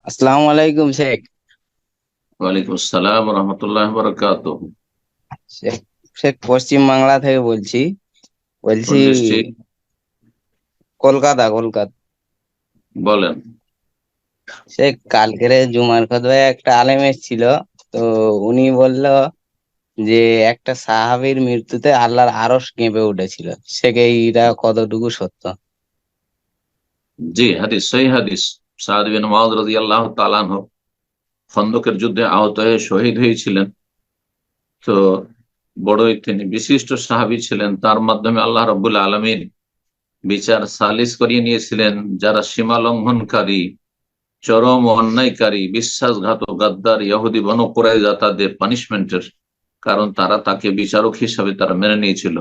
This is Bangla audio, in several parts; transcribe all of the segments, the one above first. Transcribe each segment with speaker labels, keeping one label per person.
Speaker 1: আসসালামু আলাইকুম শেখ।
Speaker 2: ওয়ালাইকুম আসসালাম রহমতুল্লাহ বরকাতুহ।
Speaker 1: শেখ শেখ পশ্চিম বাংলা থেকে বলছি। বলছি
Speaker 2: কোন ডিস্ট্রিক্ট?
Speaker 1: কলকাতা কলকাতা।
Speaker 2: বলেন।
Speaker 1: শেখ কালকের জুমার খুতবায় একটা আলেম এসেছিল। তো উনি বলল যে একটা সাহাবীর মৃত্যুতে আল্লাহর আরশ কেঁপে উঠেছিল। শেখ এইটা কতটুকু সত্য?
Speaker 2: জি, হাদিস, সহি হাদিস। সাদ বিন মুআয রাদিয়াল্লাহু তাআলা আনহু খন্দকের যুদ্ধে আহত হয়ে শহীদ হয়েছিলেন। তো বড়ই তিনি বিশিষ্ট সাহাবী ছিলেন। তার মাধ্যমে আল্লাহ রাব্বুল আলামিন বিচার সালিস করিয়ে নিয়েছিলেন। যারা সীমা লঙ্ঘনকারী, চরম অন্যায়কারী, বিশ্বাসঘাতক, গাদ্দার ইহুদি বনু কুরাইজা, তাদের পানিশমেন্টের কারণ তাকে বিচারক হিসাবে তারা মেনে নিয়েছিল।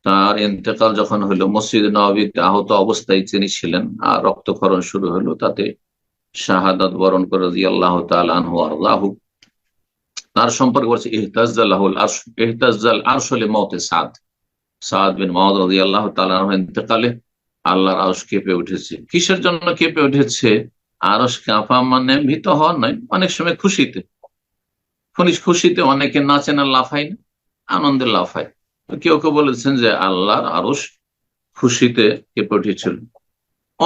Speaker 2: তার ইন্তেকাল যখন হলো, মসজিদ নববীতে আহত অবস্থায় তিনি ছিলেন, আর রক্তক্ষরণ শুরু হলো। তাতে শাহাদাত বরণ করে রাদিয়াল্লাহু তাআলা আনহু ওয়া আরদাহু। তার সম্পর্কে বলছে ইহতাজ্জালাহুল আরশ, ইহতাজ্জাল আরশু লিমাউতি সাদ। সাদ বিন মুআয রাদিয়াল্লাহু তাআলা আনহু ইন্তেকালে আল্লাহর আরশ কেঁপে উঠেছে। কিসের জন্য কেঁপে উঠেছে? আরশ কাঁপা মানে ভীত হওয়া নয়, অনেক সময় খুশিতে, খুশিতে অনেকে নাচে না, লাফায় না, আনন্দে লাফায়। তো কেউ কেউ বলেছেন যে আল্লাহর আরশ খুশিতে কেঁপে উঠেছিল।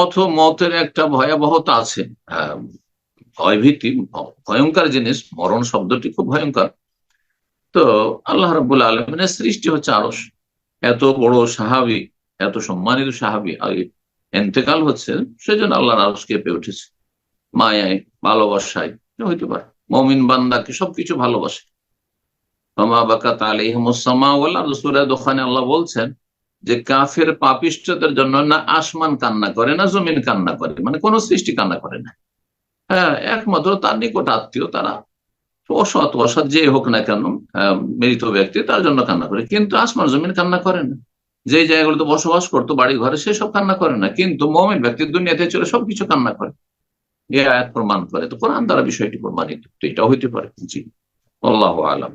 Speaker 2: অথবা মতের একটা ভয়াবহতা আছে। আহ, ভয়ভীতি ভয়ঙ্কর জিনিস, মরণ শব্দটি খুব ভয়ঙ্কর। তো আল্লাহ রাব্বুল আলামিনের সৃষ্টি হচ্ছে আরশ। এত বড় সাহাবী, এত সম্মানিত সাহাবী ইন্তেকাল হচ্ছে, সেজন্য আল্লাহর আরশ কেঁপে উঠেছে। মায়ায়, ভালোবাসায় হইতে পারে। মমিন বান্দাকে সবকিছু ভালোবাসে। ওমা বাকাত আলাইহিমুস সামা ওয়াল আরদু, সূরা দোখানে আল্লাহ বলছেন যে কাফের পাপিষ্ঠদের জন্য না আসমান কান্না করে, না জমিন কান্না করে, মানে কোন সৃষ্টি কান্না করে না। হ্যাঁ, একমাত্র তার নিকট আত্মীয়, তারা অসৎ অসৎ যে হোক না কেন, মৃত ব্যক্তি, তার জন্য কান্না করে। কিন্তু আসমান জমিন কান্না করে না। যে জায়গাগুলোতে বসবাস করতো, বাড়ি ঘরে, সেসব কান্না করে না। কিন্তু মুমিন ব্যক্তি দুনিয়াতে চলে সবকিছু কান্না করে। এই আয়াত প্রমাণ করে। তো কোরআন দ্বারা বিষয়টি প্রমাণিত। তো এটা হইতে পারে। জি, আল্লাহু আলাম।